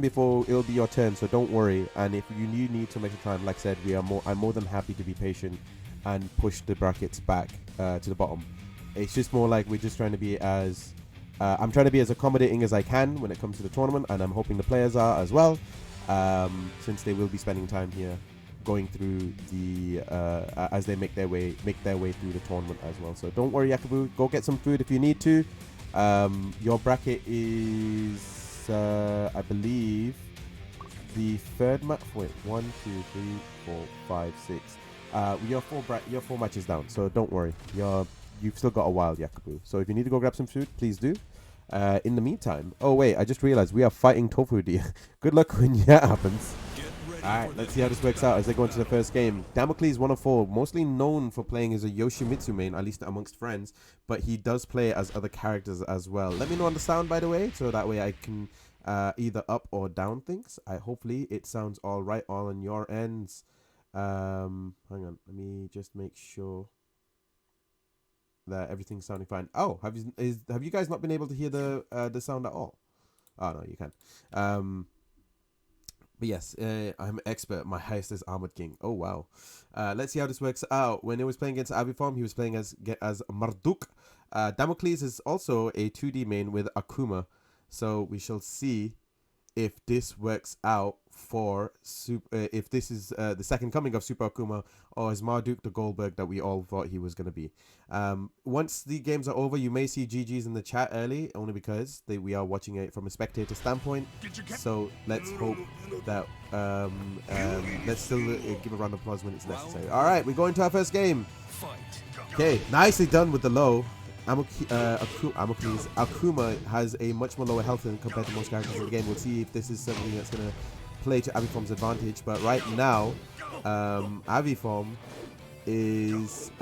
before it'll be your turn, so don't worry. And if you need some extra time, like I said, I'm more than happy to be patient and push the brackets back to the bottom. It's just more like we're just trying to be as I'm trying to be as accommodating as I can when it comes to the tournament, and I'm hoping the players are as well, since they will be spending time here going through the as they make their way through the tournament as well. So don't worry, Yakubu, go get some food if you need to. Your bracket is I believe the third match. Wait, 1, 2, 3, 4, 5, 6. You're four matches down, so don't worry. You've still got a while, Yakubu. So if you need to go grab some food, please do. In the meantime, oh wait, I just realized we are fighting Tofu deer. Good luck when that happens. Alright, let's see how this works out as they go into the first game. Damocles 104, mostly known for playing as a Yoshimitsu main, at least amongst friends, but he does play as other characters as well. Let me know on the sound, by the way, so that way I can either up or down things. Hopefully it sounds all right all on your ends. Hang on, let me just make sure that everything's sounding fine. Oh, have you guys not been able to hear the sound at all? Oh no, you can. But yes, I'm an expert. My highest is Armored King. Oh wow. Let's see how this works out. When he was playing against Avifom, he was playing as Marduk. Damocles is also a 2D main with Akuma. So we shall see if this works out for if this is the second coming of Super Akuma, or is Marduk the Goldberg that we all thought he was going to be. Once the games are over, you may see GG's in the chat early, only because we are watching it from a spectator standpoint. So let's hope that let's still give a round of applause when it's necessary. All right, we're going to our first game. Okay, nicely done with the low. Akuma has a much more lower health than compared to most characters in the game. We'll see if this is something that's going to play to Avifom's advantage. But right now, Avifom is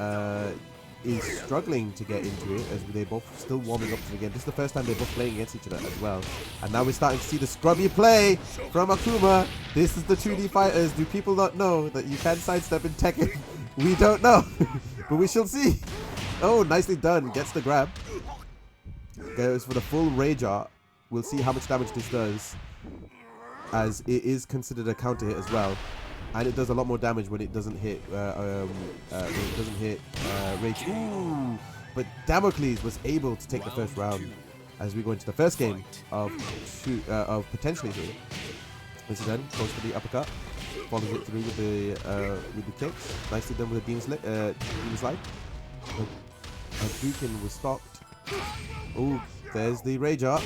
struggling to get into it, as they're both still warming up to the game. This is the first time they're both playing against each other as well. And now we're starting to see the scrubby play from Akuma. This is the 2D fighters. Do people not know that you can sidestep in Tekken? We don't know, but we shall see. Oh, nicely done. Gets the grab. Goes for the full rage art. We'll see how much damage this does, as it is considered a counter hit as well, and it does a lot more damage when it doesn't hit rage. Ooh, but Damocles was able to take the first round as we go into the first game of potentially two. This is done. Goes for the uppercut. Follows it through with the kicks. Nicely done with the demon slide. Hadouken was stopped. Oh, there's the rage art.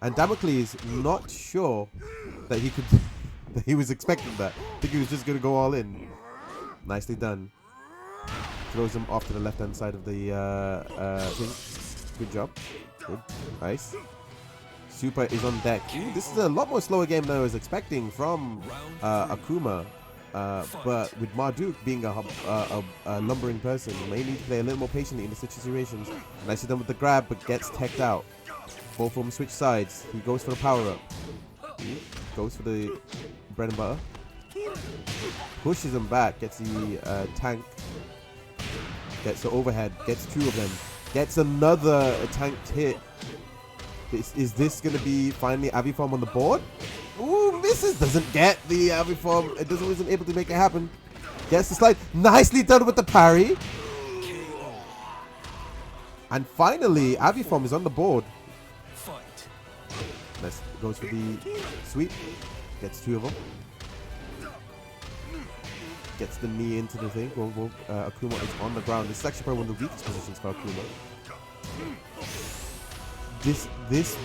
And Damocles not sure that he could that he was expecting that. I think he was just gonna go all in. Nicely done. Throws him off to the left hand side of the thing. Good job. Good. Nice. Super is on deck. Ooh, this is a lot more slower game than I was expecting from Akuma. But with Marduk being a lumbering person, you may need to play a little more patiently in the situations. Nicely done with the grab, but gets teched out. Both of them switch sides. He goes for the power up. Goes for the bread and butter. Pushes him back. Gets the tank. Gets the overhead. Gets two of them. Gets another tanked hit. Is this going to be finally Avifom on the board? Ooh, misses. Doesn't get the Avifom. It wasn't able to make it happen. Gets the slide. Nicely done with the parry. And finally, Avifom is on the board. Goes for the sweep. Gets two of them. Gets the knee into the thing. Akuma is on the ground. This is actually probably one of the weakest positions for Akuma. This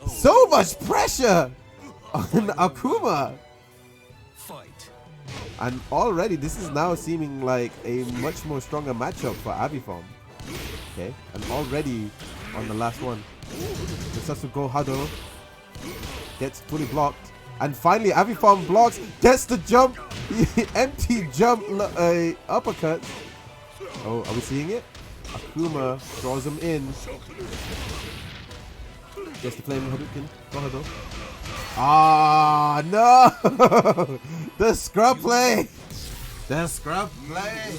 so much pressure on Akuma. And already this is now seeming like a much more stronger matchup for Avifom. Okay, and already on the last one, the Sasuke Hado gets fully blocked, and finally Avifom blocks, gets the jump, empty jump uppercut. Oh, are we seeing it? Akuma draws him in. Gets the flaming Hadouken. Go Hado. Ah, no! The scrub play! The scrub play!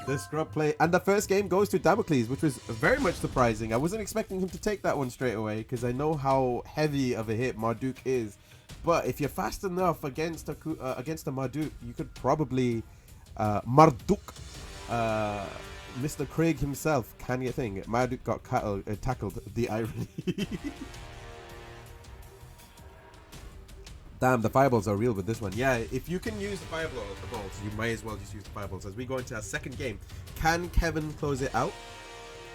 The scrub play. And the first game goes to Damocles, which was very much surprising. I wasn't expecting him to take that one straight away because I know how heavy of a hit Marduk is. But if you're fast enough against a Marduk, you could probably Marduk, Mr. Craig himself, can you think? Marduk got tackled. The irony. Damn, the fireballs are real with this one. Yeah, if you can use the fireballs, you might as well just use the fireballs. As we go into our second game, can Kevin close it out?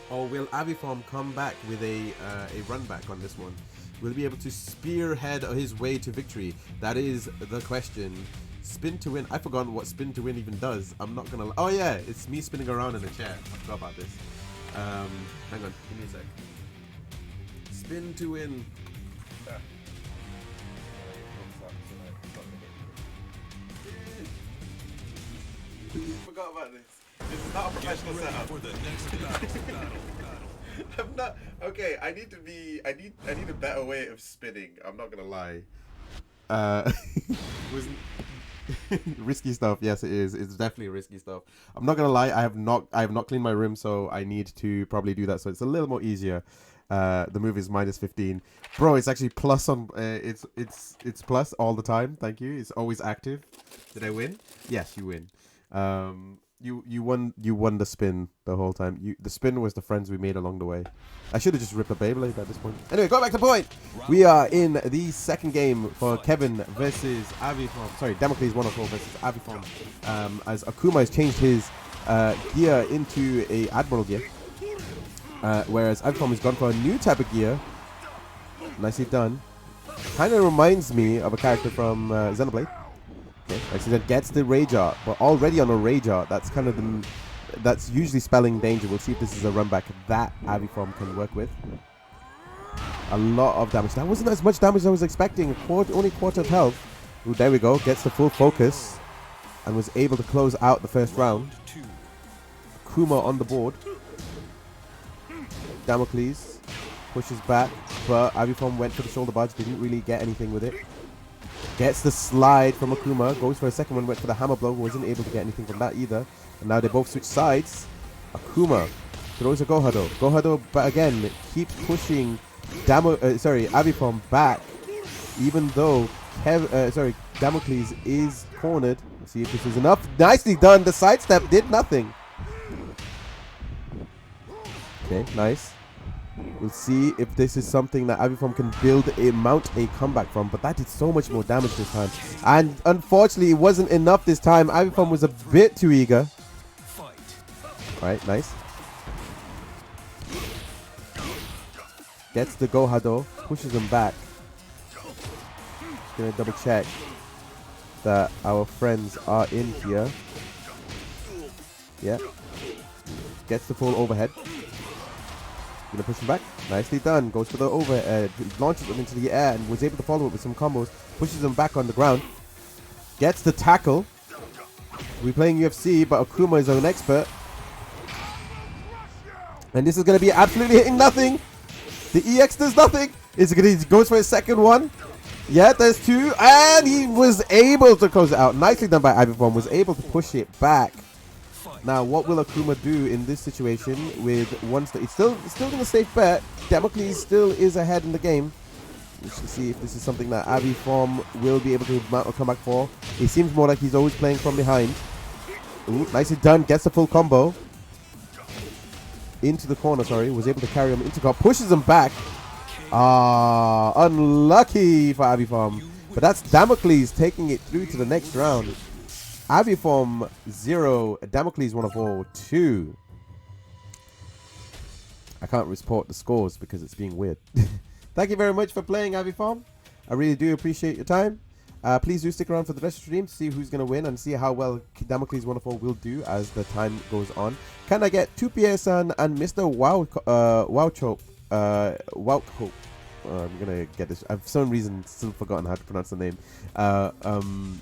Or will Avifom come back with a run back on this one? Will he be able to spearhead his way to victory? That is the question. Spin to win. I've forgotten what spin to win even does. I'm not gonna... Oh yeah, it's me spinning around in a chair. I forgot about this. Hang on, give me a sec. Spin to win. Forgot about this. This is not a professional setup. For the next battle. I'm not okay. I need a better way of spinning. I'm not gonna lie. Risky stuff. Yes, it is. It's definitely risky stuff. I'm not gonna lie. I have not cleaned my room, so I need to probably do that. So it's a little more easier. The move is -15. Bro, it's actually plus on. It's plus all the time. Thank you. It's always active. Did I win? Yes, you win. You won the spin the whole time. The spin was the friends we made along the way. I should have just ripped a Beyblade at this point. Anyway, go back to point. We are in the second game for Kevin versus Avifom. Sorry, Damocles 104 versus Avifom. As Akuma has changed his gear into a Admiral gear, whereas Avifom has gone for a new type of gear. Nicely done. Kind of reminds me of a character from Xenoblade. Accident gets the rage art, but already on a rage art, that's kind of that's usually spelling danger. We'll see if this is a run back that Avifom can work with. A lot of damage. That wasn't as much damage as I was expecting. Only quarter of health. Ooh, there we go. Gets the full focus and was able to close out the first round. Kuma on the board. Damocles pushes back, but Avifom went for the shoulder barge. Didn't really get anything with it. Gets the slide from Akuma, goes for a second one, went for the hammer blow, wasn't able to get anything from that either. And now they both switch sides. Akuma throws a Gohado. Gohado, but again, keeps pushing Avifom back, even though Damocles is cornered. Let's see if this is enough. Nicely done. The sidestep did nothing. Okay, nice. We'll see if this is something that Avifom can mount a comeback from, but that did so much more damage this time. And unfortunately, it wasn't enough this time. Avifom was a bit too eager. Alright, nice. Gets the Gohado, pushes him back. Just gonna double check that our friends are in here. Yeah. Gets the full overhead. Gonna push him back. Nicely done. Goes for the overhead. Launches him into the air and was able to follow it with some combos. Pushes him back on the ground. Gets the tackle. We're playing UFC, but Akuma is an expert. And this is going to be absolutely hitting nothing. The EX does nothing. He goes for his second one. Yeah, there's two. And he was able to close it out. Nicely done by Avifom. Was able to push it back. Now, what will Akuma do in this situation with one star? It's still going to safe bet. Damocles still is ahead in the game. We should see if this is something that Avifom will be able to mount or come back for. It seems more like he's always playing from behind. Ooh, nicely done. Gets the full combo. Into the corner, sorry. Was able to carry him into guard. Pushes him back. Unlucky for Avifom. But that's Damocles taking it through to the next round. Avifom 0, Damocles 104 2. I can't report the scores because it's being weird. Thank you very much for playing, Avifom. I really do appreciate your time. Please do stick around for the rest of the stream to see who's going to win and see how well Damocles 104 will do as the time goes on. Can I get 2PSN and Mr. Wowchop? I'm gonna get this. I've for some reason still forgotten how to pronounce the name.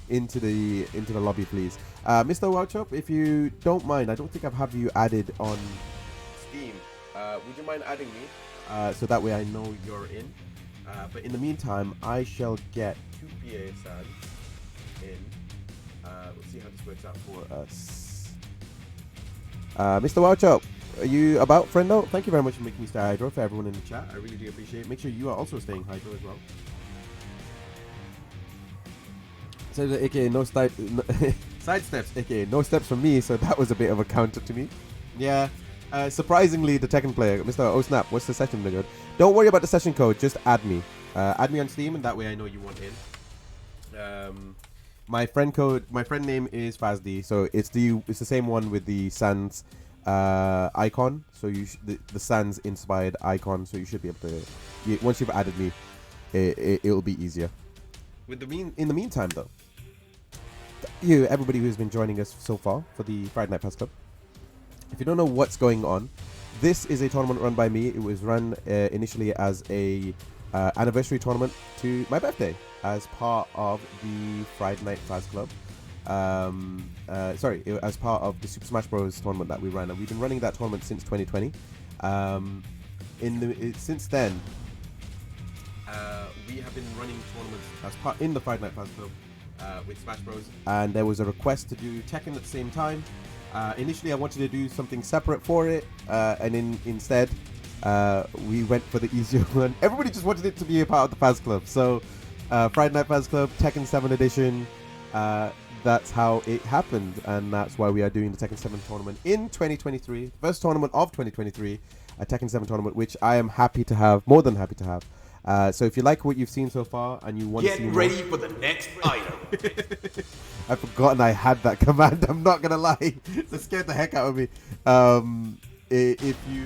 Into the lobby, please. Mr. Wowchop, if you don't mind, I don't think I've have you added on Steam. Would you mind adding me? So that way I know you're in. But in the meantime, I shall get 2PSN in. We'll see how this works out for us. Mr. Wildchop, are you about, friendo? Thank you very much for making me stay hydro. For everyone in the chat, I really do appreciate it. Make sure you are also staying hydro as well. So the aka no side steps, aka no steps from me. So that was a bit of a counter to me. Yeah. Surprisingly, the Tekken player, Mr. Oh Snap, what's the session code? Don't worry about the session code. Just add me. Add me on Steam, and that way I know you want in. My friend name is Fazdi, so it's the same one with the Sans icon. So the Sans inspired icon. So you should be able to. Once you've added me, it'll be easier. In the meantime, though, you everybody who's been joining us so far for the Friday Night Pass Club. If you don't know what's going on, this is a tournament run by me. It was run initially as a anniversary tournament to my birthday as part of the Friday Night Pass Club. As part of the Super Smash Bros. Tournament that we ran, and we've been running that tournament since 2020. Since then, we have been running tournaments as part in the Friday Night Pass Club with Smash Bros. And there was a request to do Tekken at the same time. Initially, I wanted to do something separate for it, and instead, we went for the easier one. Everybody just wanted it to be a part of the Pass Club. So, Friday Night Pass Club, Tekken 7 edition. That's how it happened, and that's why we are doing the Tekken 7 tournament in 2023. First tournament of 2023, a Tekken 7 tournament, which I am happy to have, more than happy to have. So if you like what you've seen so far and you want to see more, get ready for the next item. I've forgotten I had that command. I'm not gonna lie, it scared the heck out of me. If you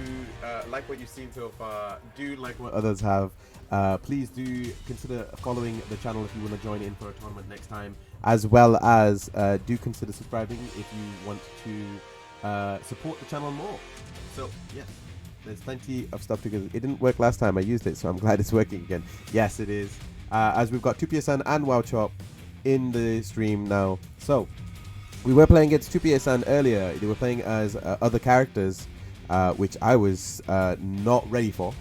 like what you've seen so far, do like what others have, please do consider following the channel if you want to join in for a tournament next time, as well as do consider subscribing if you want to support the channel more. So yes, there's plenty of stuff to go. It didn't work last time I used it, so I'm glad it's working again. Yes, it is. As we've got 2PSN and WowChop in the stream now. So we were playing against 2PSN earlier. They were playing as other characters, which I was not ready for.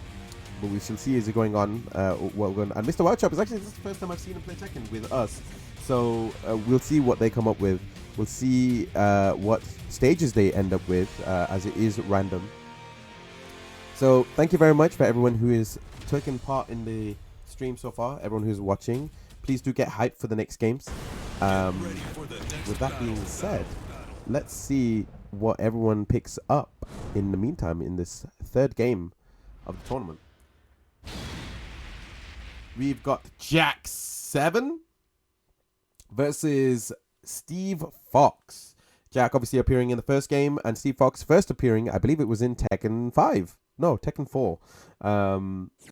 But we shall see as it's going on. And Mr. WowChop is actually, this is the first time I've seen him play Tekken with us. So we'll see what they come up with. We'll see what stages they end up with, as it is random. So thank you very much for everyone who is taking part in the stream so far. Everyone who's watching, please do get hyped for the next games. With that being said, let's see what everyone picks up in the meantime in this third game of the tournament. We've got Jack 7 versus Steve Fox. Jack obviously appearing in the first game, and Steve Fox first appearing, I believe it was in Tekken 5. No, Tekken 4.